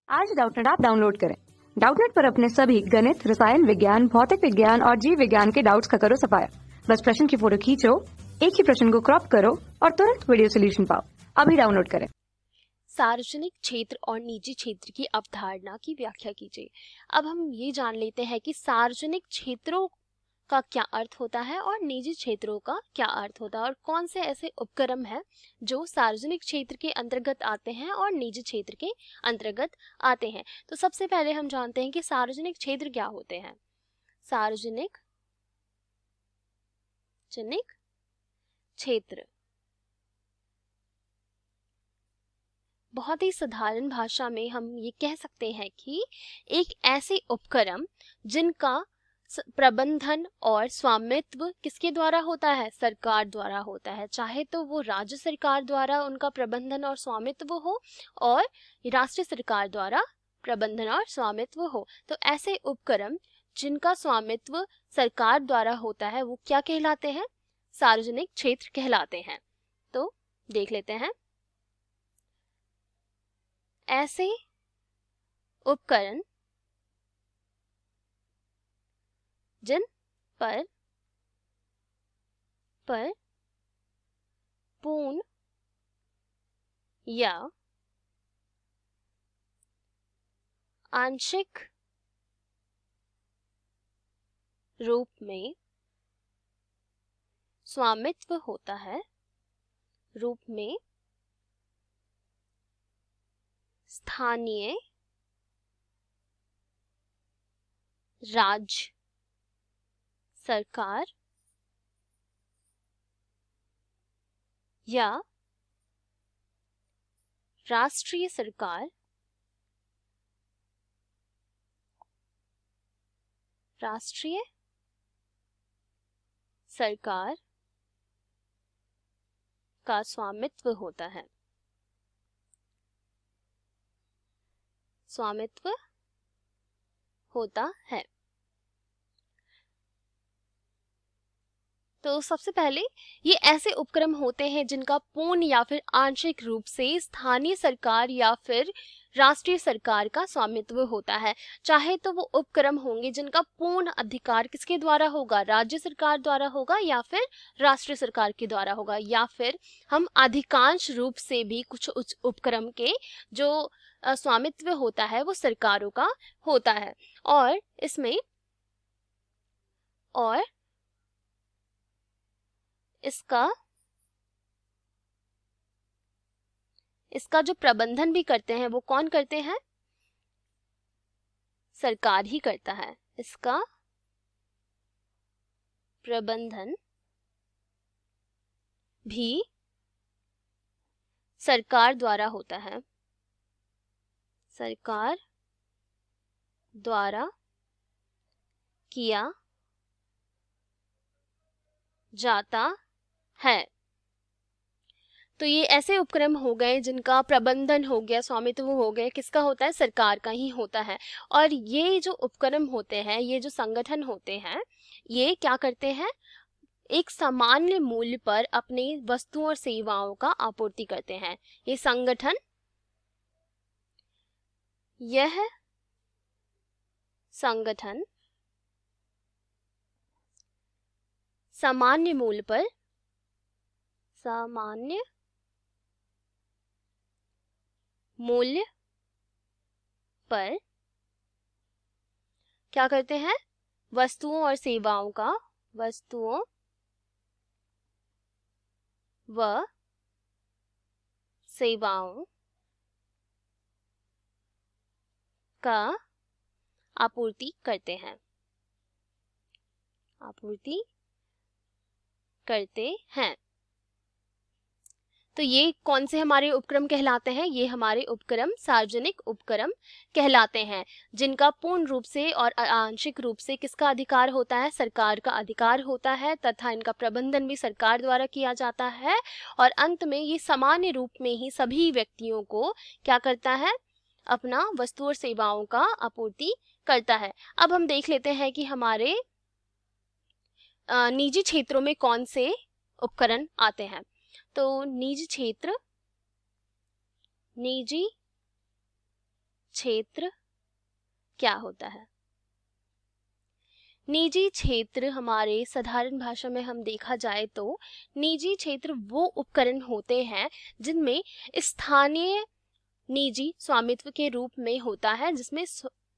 आज Doubtnut app download करें। Doubtnut पर अपने सभी गणित, रसायन विज्ञान, भौतिक विज्ञान और जीव विज्ञान के डाउट्स का करो सफाया। बस प्रश्न की फोटो खींचो, एक ही प्रश्न को क्रॉप करो और तुरंत वीडियो सोल्यूशन पाओ। अभी डाउनलोड करें। सार्वजनिक क्षेत्र और निजी क्षेत्र की अवधारणा की व्याख्या कीजिए। अब हम ये जान लेते हैं कि सार्वजनिक क्षेत्रों का क्या अर्थ होता है और निजी क्षेत्रों का क्या अर्थ होता है और कौन से ऐसे उपक्रम हैं जो सार्वजनिक क्षेत्र के अंतर्गत आते हैं और निजी क्षेत्र के अंतर्गत आते हैं। तो सबसे पहले हम जानते हैं कि सार्वजनिक क्षेत्र क्या होते हैं। सार्वजनिक क्षेत्र बहुत ही साधारण भाषा में हम ये कह सकते हैं कि एक ऐसे उपक्रम जिनका प्रबंधन और स्वामित्व किसके द्वारा होता है, सरकार द्वारा होता है। चाहे तो वो राज्य सरकार द्वारा उनका प्रबंधन और स्वामित्व हो और राष्ट्रीय सरकार द्वारा प्रबंधन और स्वामित्व हो। तो ऐसे उपक्रम जिनका स्वामित्व सरकार द्वारा होता है वो क्या कहलाते हैं, सार्वजनिक क्षेत्र कहलाते हैं। तो देख लेते हैं। ऐसे उपकरण जिन पर पूर्ण या आंशिक रूप में स्वामित्व होता है, रूप में स्थानीय राज्य सरकार या राष्ट्रीय सरकार का स्वामित्व होता है। तो सबसे पहले ये ऐसे उपक्रम होते हैं जिनका पूर्ण या फिर आंशिक रूप से स्थानीय सरकार या फिर राष्ट्रीय सरकार का स्वामित्व होता है। चाहे तो वो उपक्रम होंगे जिनका पूर्ण अधिकार किसके द्वारा होगा, राज्य सरकार द्वारा होगा या फिर राष्ट्रीय सरकार के द्वारा होगा, या फिर हम अधिकांश रूप से भी कुछ उपक्रम के जो स्वामित्व होता है वो सरकारों का होता है। और इसका जो प्रबंधन भी करते हैं वो कौन करते हैं, सरकार ही करता है। इसका प्रबंधन भी सरकार द्वारा होता है, सरकार द्वारा किया जाता है। तो ये ऐसे उपक्रम हो गए जिनका प्रबंधन हो गया, स्वामित्व हो गया, किसका होता है, सरकार का ही होता है। और ये जो उपक्रम होते हैं, ये जो संगठन होते हैं, ये क्या करते हैं, एक सामान्य मूल्य पर अपनी वस्तुओं और सेवाओं का आपूर्ति करते हैं। ये संगठन सामान्य मूल्य पर क्या करते हैं, वस्तुओं व सेवाओं का आपूर्ति करते हैं। तो ये कौन से हमारे उपक्रम कहलाते हैं, ये हमारे उपक्रम सार्वजनिक उपक्रम कहलाते हैं, जिनका पूर्ण रूप से और आंशिक रूप से किसका अधिकार होता है, सरकार का अधिकार होता है, तथा इनका प्रबंधन भी सरकार द्वारा किया जाता है। और अंत में ये सामान्य रूप में ही सभी व्यक्तियों को क्या करता है, अपना वस्तु और सेवाओं का आपूर्ति करता है। अब हम देख लेते हैं कि हमारे निजी क्षेत्रों में कौन से उपकरण आते हैं। तो निजी क्षेत्र क्या होता है? निजी क्षेत्र हमारे साधारण भाषा में हम देखा जाए तो निजी क्षेत्र वो उपकरण होते हैं जिनमें स्थानीय निजी स्वामित्व के रूप में होता है, जिसमें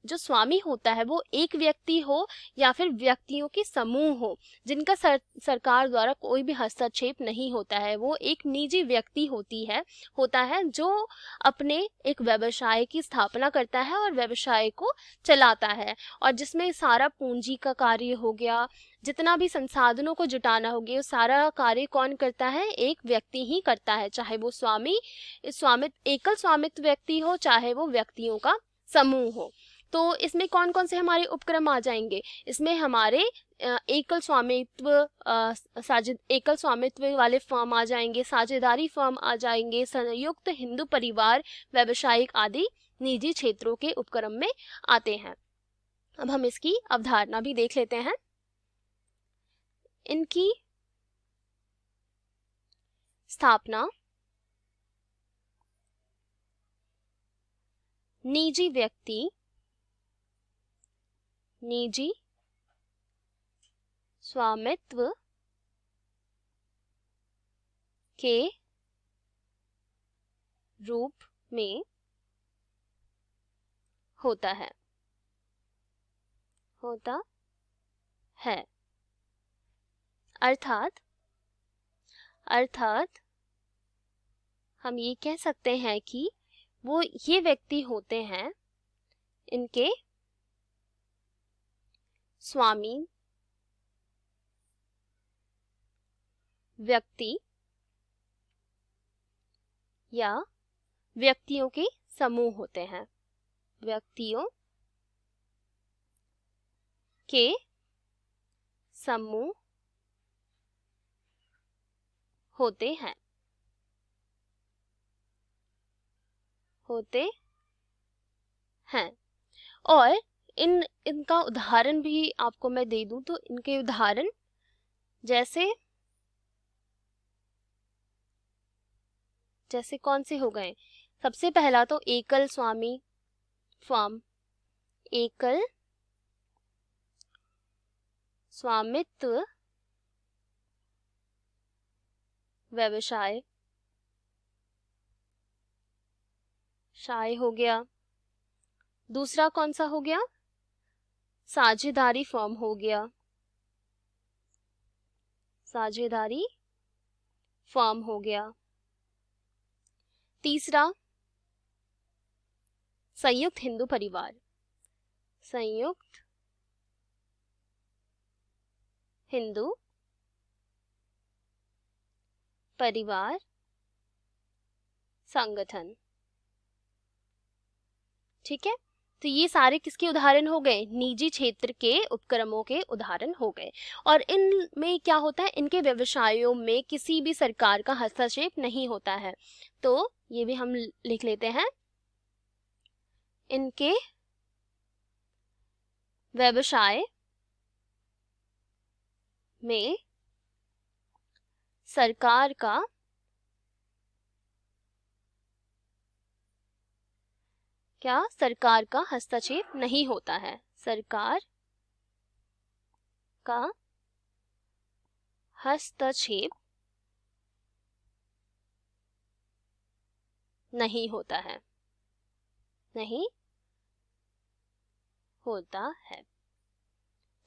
जो स्वामी होता है वो एक व्यक्ति हो या फिर व्यक्तियों के समूह हो, जिनका सरकार द्वारा कोई भी हस्तक्षेप नहीं होता है। वो एक निजी व्यक्ति होता है जो अपने एक व्यवसाय की स्थापना करता है और व्यवसाय को चलाता है, और जिसमें सारा पूंजी का कार्य हो गया, जितना भी संसाधनों को जुटाना हो गया, सारा कार्य कौन करता है? एक व्यक्ति ही करता है, चाहे वो एकल स्वामित्व व्यक्ति हो, चाहे वो व्यक्तियों का समूह हो। तो इसमें कौन कौन से हमारे उपक्रम आ जाएंगे? इसमें हमारे एकल स्वामित्व वाले फर्म आ जाएंगे, साझेदारी फर्म आ जाएंगे, संयुक्त हिंदू परिवार, व्यावसायिक आदि निजी क्षेत्रों के उपक्रम में आते हैं। अब हम इसकी अवधारणा भी देख लेते हैं। इनकी स्थापना निजी व्यक्ति, निजी स्वामित्व के रूप में होता है अर्थात हम ये कह सकते हैं कि वो ये व्यक्ति होते हैं, इनके स्वामी व्यक्ति या व्यक्तियों के समूह होते हैं, व्यक्तियों के समूह होते हैं। और इनका उदाहरण भी आपको मैं दे दूं तो इनके उदाहरण जैसे कौन से हो गए? सबसे पहला तो एकल स्वामी फर्म, एकल स्वामित्व व्यवसाय हो गया। दूसरा कौन सा हो गया? साझेदारी फर्म हो गया, साझेदारी फर्म हो गया। तीसरा संयुक्त हिंदू परिवार, संयुक्त हिंदू परिवार संगठन। ठीक है, तो ये सारे किसके उदाहरण हो गए? निजी क्षेत्र के उपक्रमों के उदाहरण हो गए। और इनमें क्या होता है? इनके व्यवसायों में किसी भी सरकार का हस्तक्षेप नहीं होता है। तो ये भी हम लिख लेते हैं, इनके व्यवसाय में सरकार का हस्तक्षेप नहीं होता है, सरकार का हस्तक्षेप नहीं होता है,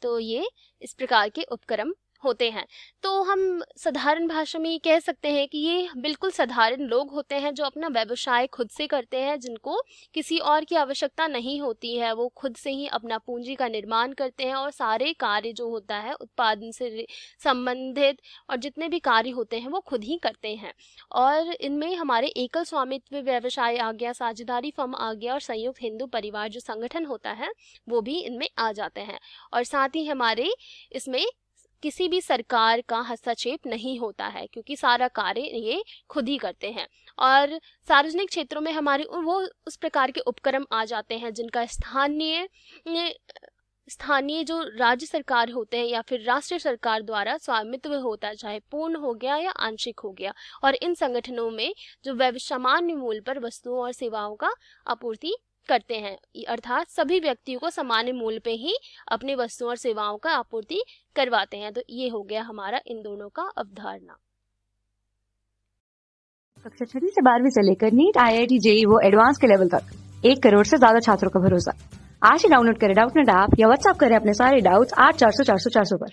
तो ये इस प्रकार के उपक्रम होते हैं। तो हम साधारण भाषा में ये कह सकते हैं कि ये बिल्कुल साधारण लोग होते हैं जो अपना व्यवसाय खुद से करते हैं, जिनको किसी और की आवश्यकता नहीं होती है। वो खुद से ही अपना पूंजी का निर्माण करते हैं और सारे कार्य जो होता है उत्पादन से संबंधित और जितने भी कार्य होते हैं वो खुद ही करते हैं। और इनमें हमारे एकल स्वामित्व व्यवसाय आ गया, साझेदारी फर्म आ गया और संयुक्त हिंदू परिवार जो संगठन होता है वो भी इनमें आ जाते हैं। और साथ ही हमारे इसमें किसी भी सरकार का हस्तक्षेप नहीं होता है, क्योंकि सारा कार्य ये खुद ही करते हैं। और सार्वजनिक क्षेत्रों में हमारे वो उस प्रकार के उपक्रम आ जाते हैं जिनका स्थानीय जो राज्य सरकार होते हैं या फिर राष्ट्रीय सरकार द्वारा स्वामित्व होता है, चाहे पूर्ण हो गया या आंशिक हो गया। और इन संगठनों में जो सामान्य मूल्य पर वस्तुओं और सेवाओं का आपूर्ति करते हैं, अर्थात सभी व्यक्तियों को सामान्य मूल्य पे ही अपनी वस्तुओं और सेवाओं का आपूर्ति करवाते हैं। तो ये हो गया हमारा इन दोनों का अवधारणा। कक्षा 6 से 12वीं से लेकर नीट, IIT, JEE वो एडवांस के लेवल तक 1 करोड़ से ज्यादा छात्रों का भरोसा। आज ही डाउनलोड करें डाउटनेट ऐप या व्हाट्सएप करें अपने सारे डाउट्स 8400 400 400 पर।